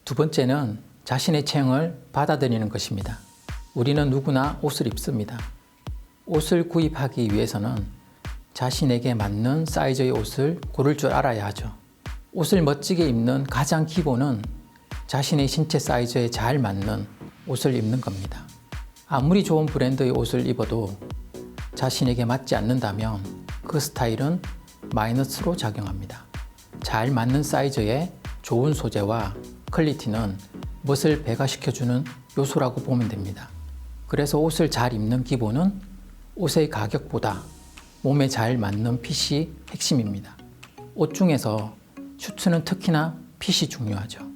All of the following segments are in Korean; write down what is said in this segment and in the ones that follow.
두 번째는 자신의 체형을 받아들이는 것입니다. 우리는 누구나 옷을 입습니다. 옷을 구입하기 위해서는 자신에게 맞는 사이즈의 옷을 고를 줄 알아야 하죠. 옷을 멋지게 입는 가장 기본은 자신의 신체 사이즈에 잘 맞는 옷을 입는 겁니다. 아무리 좋은 브랜드의 옷을 입어도 자신에게 맞지 않는다면 그 스타일은 마이너스로 작용합니다. 잘 맞는 사이즈의 좋은 소재와 퀄리티는 멋을 배가시켜주는 요소라고 보면 됩니다. 그래서 옷을 잘 입는 기본은 옷의 가격보다 몸에 잘 맞는 핏이 핵심입니다. 옷 중에서 슈트는 특히나 핏이 중요하죠.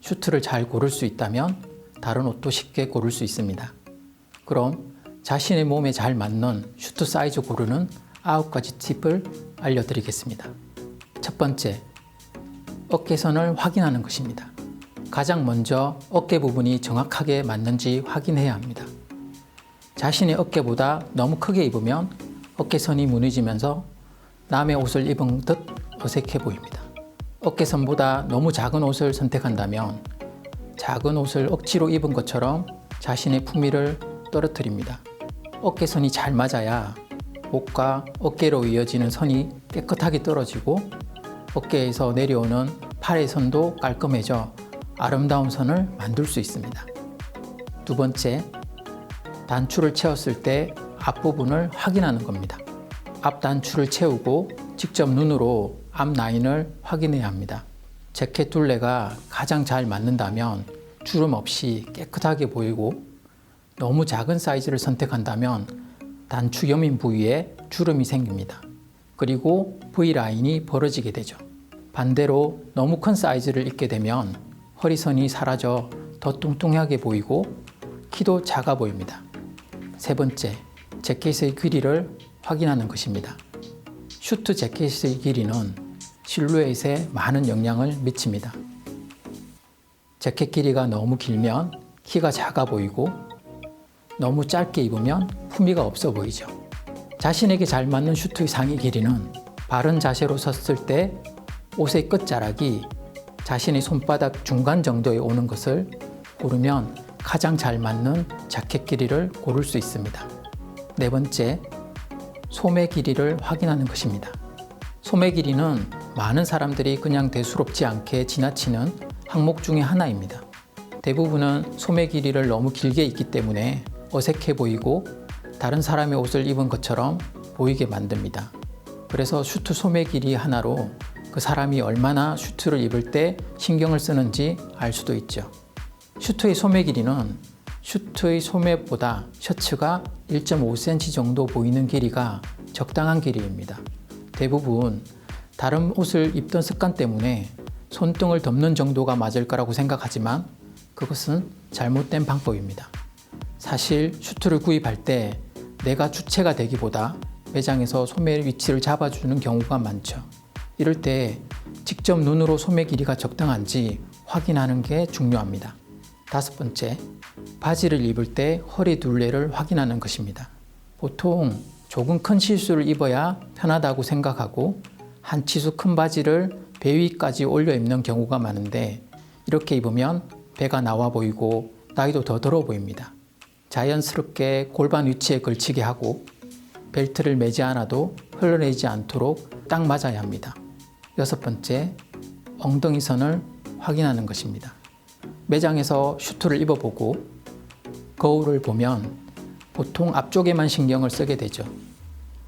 슈트를 잘 고를 수 있다면 다른 옷도 쉽게 고를 수 있습니다. 그럼 자신의 몸에 잘 맞는 슈트 사이즈 고르는 9가지 팁을 알려드리겠습니다. 첫 번째, 어깨선을 확인하는 것입니다. 가장 먼저 어깨 부분이 정확하게 맞는지 확인해야 합니다. 자신의 어깨보다 너무 크게 입으면 어깨선이 무너지면서 남의 옷을 입은 듯 어색해 보입니다. 어깨선보다 너무 작은 옷을 선택한다면 작은 옷을 억지로 입은 것처럼 자신의 품위를 떨어뜨립니다. 어깨선이 잘 맞아야 목과 어깨로 이어지는 선이 깨끗하게 떨어지고 어깨에서 내려오는 팔의 선도 깔끔해져 아름다운 선을 만들 수 있습니다. 두 번째, 단추를 채웠을 때 앞부분을 확인하는 겁니다. 앞 단추를 채우고 직접 눈으로 앞 라인을 확인해야 합니다. 재킷 둘레가 가장 잘 맞는다면 주름 없이 깨끗하게 보이고 너무 작은 사이즈를 선택한다면 단추 여민 부위에 주름이 생깁니다. 그리고 V라인이 벌어지게 되죠. 반대로 너무 큰 사이즈를 입게 되면 허리선이 사라져 더 뚱뚱하게 보이고 키도 작아 보입니다. 세 번째, 재킷의 길이를 확인하는 것입니다. 슈트 재킷의 길이는 실루엣에 많은 영향을 미칩니다. 재킷 길이가 너무 길면 키가 작아 보이고 너무 짧게 입으면 품위가 없어 보이죠. 자신에게 잘 맞는 슈트의 상의 길이는 바른 자세로 섰을 때 옷의 끝자락이 자신의 손바닥 중간 정도에 오는 것을 고르면 가장 잘 맞는 자켓 길이를 고를 수 있습니다. 네 번째, 소매 길이를 확인하는 것입니다. 소매 길이는 많은 사람들이 그냥 대수롭지 않게 지나치는 항목 중에 하나입니다. 대부분은 소매 길이를 너무 길게 입기 때문에 어색해 보이고 다른 사람의 옷을 입은 것처럼 보이게 만듭니다. 그래서 슈트 소매 길이 하나로 그 사람이 얼마나 슈트를 입을 때 신경을 쓰는지 알 수도 있죠. 슈트의 소매 길이는 슈트의 소매보다 셔츠가 1.5cm 정도 보이는 길이가 적당한 길이입니다. 대부분 다른 옷을 입던 습관 때문에 손등을 덮는 정도가 맞을 거라고 생각하지만 그것은 잘못된 방법입니다. 사실 슈트를 구입할 때 내가 주체가 되기보다 매장에서 소매 위치를 잡아주는 경우가 많죠. 이럴 때 직접 눈으로 소매 길이가 적당한지 확인하는 게 중요합니다. 다섯 번째, 바지를 입을 때 허리 둘레를 확인하는 것입니다. 보통 조금 큰 실수를 입어야 편하다고 생각하고 한 치수 큰 바지를 배 위까지 올려 입는 경우가 많은데 이렇게 입으면 배가 나와 보이고 나이도 더 들어 보입니다. 자연스럽게 골반 위치에 걸치게 하고 벨트를 매지 않아도 흘러내리지 않도록 딱 맞아야 합니다. 여섯 번째, 엉덩이 선을 확인하는 것입니다. 매장에서 슈트를 입어보고 거울을 보면 보통 앞쪽에만 신경을 쓰게 되죠.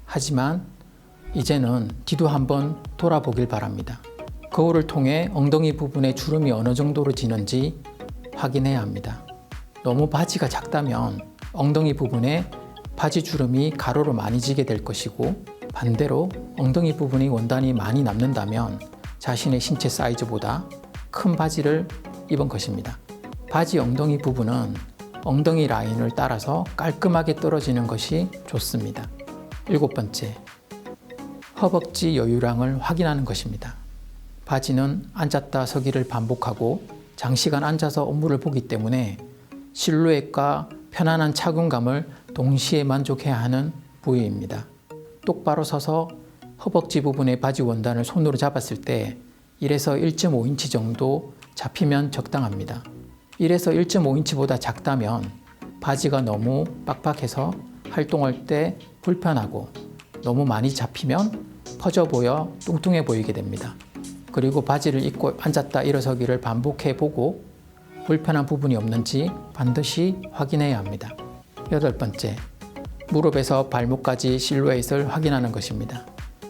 하지만 이제는 뒤도 한번 돌아보길 바랍니다. 거울을 통해 엉덩이 부분에 주름이 어느 정도로 지는지 확인해야 합니다. 너무 바지가 작다면 엉덩이 부분에 바지 주름이 가로로 많이 지게 될 것이고 반대로 엉덩이 부분이 원단이 많이 남는다면 자신의 신체 사이즈보다 큰 바지를 입은 것입니다. 바지 엉덩이 부분은 엉덩이 라인을 따라서 깔끔하게 떨어지는 것이 좋습니다. 일곱 번째, 허벅지 여유량을 확인하는 것입니다. 바지는 앉았다 서기를 반복하고 장시간 앉아서 업무를 보기 때문에 실루엣과 편안한 착용감을 동시에 만족해야 하는 부위입니다. 똑바로 서서 허벅지 부분의 바지 원단을 손으로 잡았을 때 1에서 1.5인치 정도 잡히면 적당합니다. 1에서 1.5인치보다 작다면 바지가 너무 빡빡해서 활동할 때 불편하고 너무 많이 잡히면 퍼져 보여 뚱뚱해 보이게 됩니다. 그리고 바지를 입고 앉았다 일어서기를 반복해 보고 불편한 부분이 없는지 반드시 확인해야 합니다. 8번째, 무릎에서 발목까지 실루엣을 확인하는 것입니다.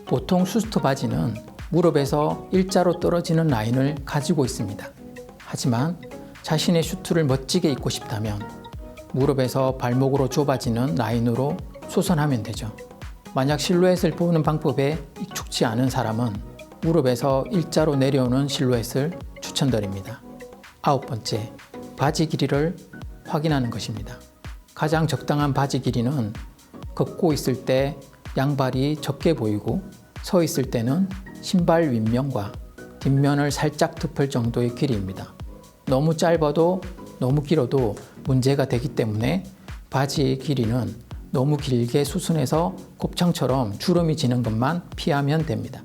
보통 수스트 바지는 무릎에서 일자로 떨어지는 라인을 가지고 있습니다. 하지만 자신의 슈트를 멋지게 입고 싶다면 무릎에서 발목으로 좁아지는 라인으로 수선하면 되죠. 만약 실루엣을 보는 방법에 익숙지 않은 사람은 무릎에서 일자로 내려오는 실루엣을 추천드립니다. 9번째, 바지 길이를 확인하는 것입니다. 가장 적당한 바지 길이는 걷고 있을 때 양발이 적게 보이고 서 있을 때는 신발 윗면과 뒷면을 살짝 덮을 정도의 길이입니다. 너무 짧아도 너무 길어도 문제가 되기 때문에 바지의 길이는 너무 길게 수선해서 곱창처럼 주름이 지는 것만 피하면 됩니다.